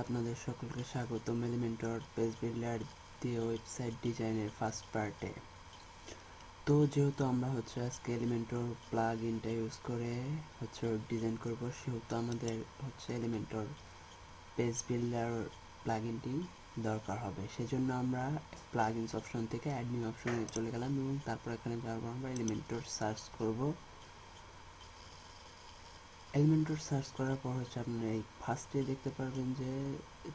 আপনাদের সকলকে স্বাগতম এলিমেন্টর পেজ বিল্ডার দিয়ে ওয়েবসাইট ডিজাইনের ফার্স্ট পার্টে। তো যেহেতু আমরা আজকে এলিমেন্টর প্লাগ ইনটা ইউজ করে ডিজাইন করব, সেহেতু আমাদের Elementor page builder plug ENT দরকার হবে। সেজন্য আমরা প্লাগ ইনস অপশন থেকে অ্যাড নিউ অপশনে চলে গেলাম এবং তারপর এখানে যাওয়ার পর আমরা এলিমেন্টর সার্চ করব। এলিমেন্টর সার্চ করার পর আপনারা এই ফার্স্টে দেখতে পারবেন যে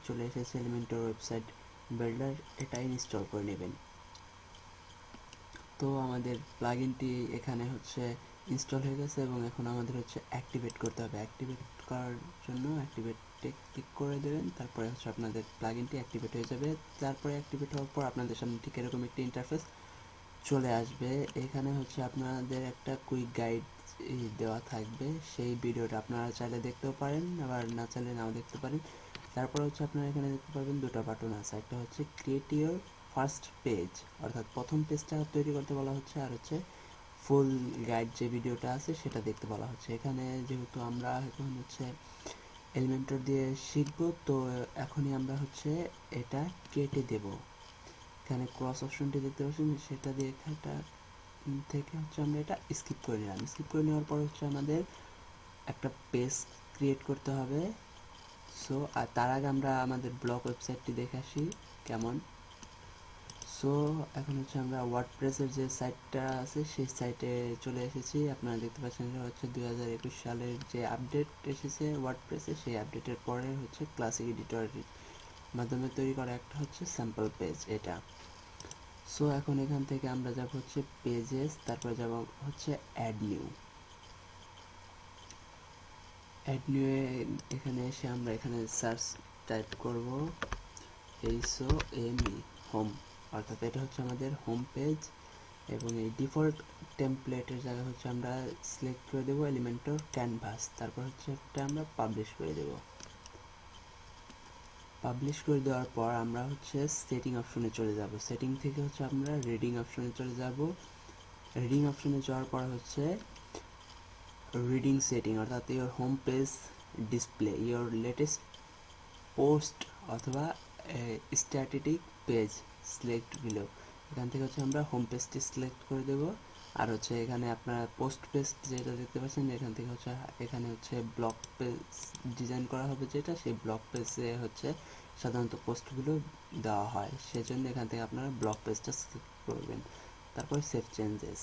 চলে এসেছে এলিমেন্টর ওয়েবসাইট বিল্ডার। এটা ইনস্টল করে নেবেন। তো আমাদের প্লাগইনটি এখানে ইনস্টল হয়ে গেছে এবং এখন আমাদের অ্যাক্টিভেট করতে হবে। অ্যাক্টিভেট করার জন্য অ্যাক্টিভেটে ক্লিক করে দেবেন। তারপরে আপনাদের প্লাগইনটি অ্যাক্টিভেট হয়ে যাবে। তারপরে অ্যাক্টিভেট হওয়ার পর আপনাদের সামনে ঠিক এরকম একটি ইন্টারফেস চলে আসবে। এখানে আপনাদের একটা কুইক গাইড দেওয়া থাকবে। সেই ভিডিওটা আপনারা চাইলে দেখতেও পারেন, আবার না চাইলে নাও দেখতে পারেন। তারপর আপনারা এখানে দেখতে পারবেন দুটো বাটন আছে, একটা ক্রিয়েট ইওর ফার্স্ট পেজ, অর্থাৎ প্রথম পেজটা তৈরি করতে বলা হচ্ছে, আর ফুল গাইড যে ভিডিওটা আছে সেটা দেখতে বলা হচ্ছে। এখানে যেহেতু আমরা এখন এলিমেন্টর দিয়ে শিখবো, তো এখনই আমরা এটা কেটে দেব। এখানে ক্রস অপশনটি দেখতে পাচ্ছেন, সেটা দিয়ে এটা থেকে আমরা এটা স্কিপ করে নিলাম। স্কিপ করে নেওয়ার পর আমাদের একটা পেজ ক্রিয়েট করতে হবে। সো আর তার আগে আমরা আমাদের ব্লগ ওয়েবসাইটটি দেখে আসি কেমন। সো এখন আমরা ওয়ার্ডপ্রেসের যে সাইটটা আছে সেই সাইটে চলে এসেছি। আপনারা দেখতে পাচ্ছেন এটা 2021 সালের যে আপডেট এসেছে ওয়ার্ডপ্রেসে, সেই আপডেটের পরে ক্লাসিক এডিটরের মাধ্যমে তৈরি করা একটা স্যাম্পল পেজ এটা। সো এখন এখান থেকে আমরা যাব পেজেস, তারপরে যাব অ্যাড নিউ। অ্যাড নিউ এখানে এসে আমরা এখানে সার্চ টাইপ করব HOME হোম, অর্থাৎ এটা আমাদের হোম পেজ। এবং এই ডিফল্ট টেমপ্লেটের জায়গায় আমরা সিলেক্ট করে দেব এলিমেন্টর ক্যানভাস। তারপর একটা আমরা পাবলিশ করে দেব। পাবলিশ করে দেওয়ার পর আমরা সেটিং অপশনে চলে যাব। সেটিং থেকে আমরা রিডিং অপশনে চলে যাব। রিডিং অপশনে যাওয়ার পর রিডিং সেটিং, অর্থাৎ your home page display your latest post অথবা স্ট্যাটিক পেজ সিলেক্ট বিলো। এখান থেকে আমরা হোম পেজটি সিলেক্ট করে দেব। আর এখানে আপনারা পোস্ট পেজ যেটা দেখতে পাচ্ছেন, এখান থেকে এখানে ব্লক পেজ ডিজাইন করা হবে, যেটা সেই ব্লক পেজে সাধারণত পোস্টগুলো দেওয়া হয়। সেজন্য এখান থেকে আপনারা ব্লক পেজটা সিলেক্ট করবেন। তারপর সেভ চেঞ্জেস।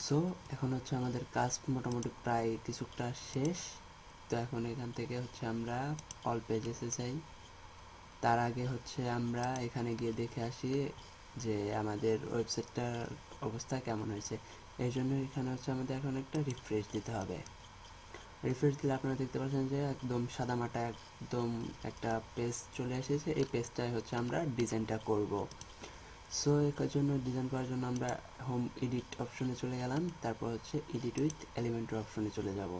সো এখন আমাদের কাজ মোটামুটি প্রায় কিছুটা শেষ। তো এখন এখান থেকে আমরা অল পেজেসে যাই। তার আগে আমরা এখানে গিয়ে দেখে আসি যে আমাদের ওয়েবসাইটটার অবস্থা কেমন হয়েছে। এই জন্য এখানে আমাদের এখন একটা রিফ্রেশ দিতে হবে। রিফ্রেশ দিলে আপনারা দেখতে পাচ্ছেন যে একদম সাদামাটা একদম একটা পেজ চলে এসেছে। এই পেজটাই আমরা ডিজাইনটা করব। সো এর জন্য ডিজাইন করার জন্য আমরা হোম এডিট অপশনে চলে গেলাম। তারপর এডিট উইথ এলিমেন্টর অপশনে চলে যাব।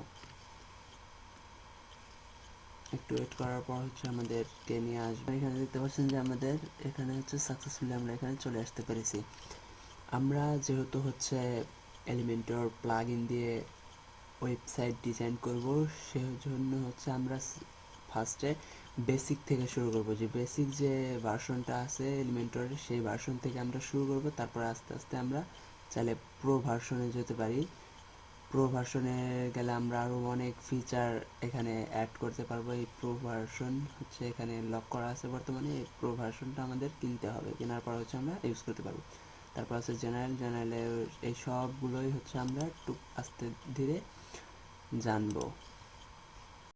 একটু ওয়েট করার পর আমাদেরকে নিয়ে আসবে। এখানে দেখতে পাচ্ছেন যে আমাদের এখানে সাকসেসফুলি আমরা এখানে চলে আসতে পেরেছি। আমরা যেহেতু এলিমেন্টর প্লাগ ইন দিয়ে ওয়েবসাইট ডিজাইন করব, সেজন্য আমরা ফার্স্টে বেসিক থেকে শুরু করব। যে বেসিক যে ভার্সনটা আছে এলিমেন্টরের, সেই ভার্সন থেকে আমরা শুরু করব। তারপর আস্তে আস্তে আমরা চাইলে প্রো ভার্সনে যেতে পারি। প্রো ভার্সনে গেলে আমরা আরও অনেক ফিচার এখানে অ্যাড করতে পারবো। এই প্রো ভার্সন এখানে লক করা আছে বর্তমানে। এই প্রো ভার্সনটা আমাদের কিনতে হবে, কেনার পর আমরা ইউজ করতে পারবো। তারপর জেনারেলে এই সবগুলোই আমরা একটু আস্তে ধীরে জানবো।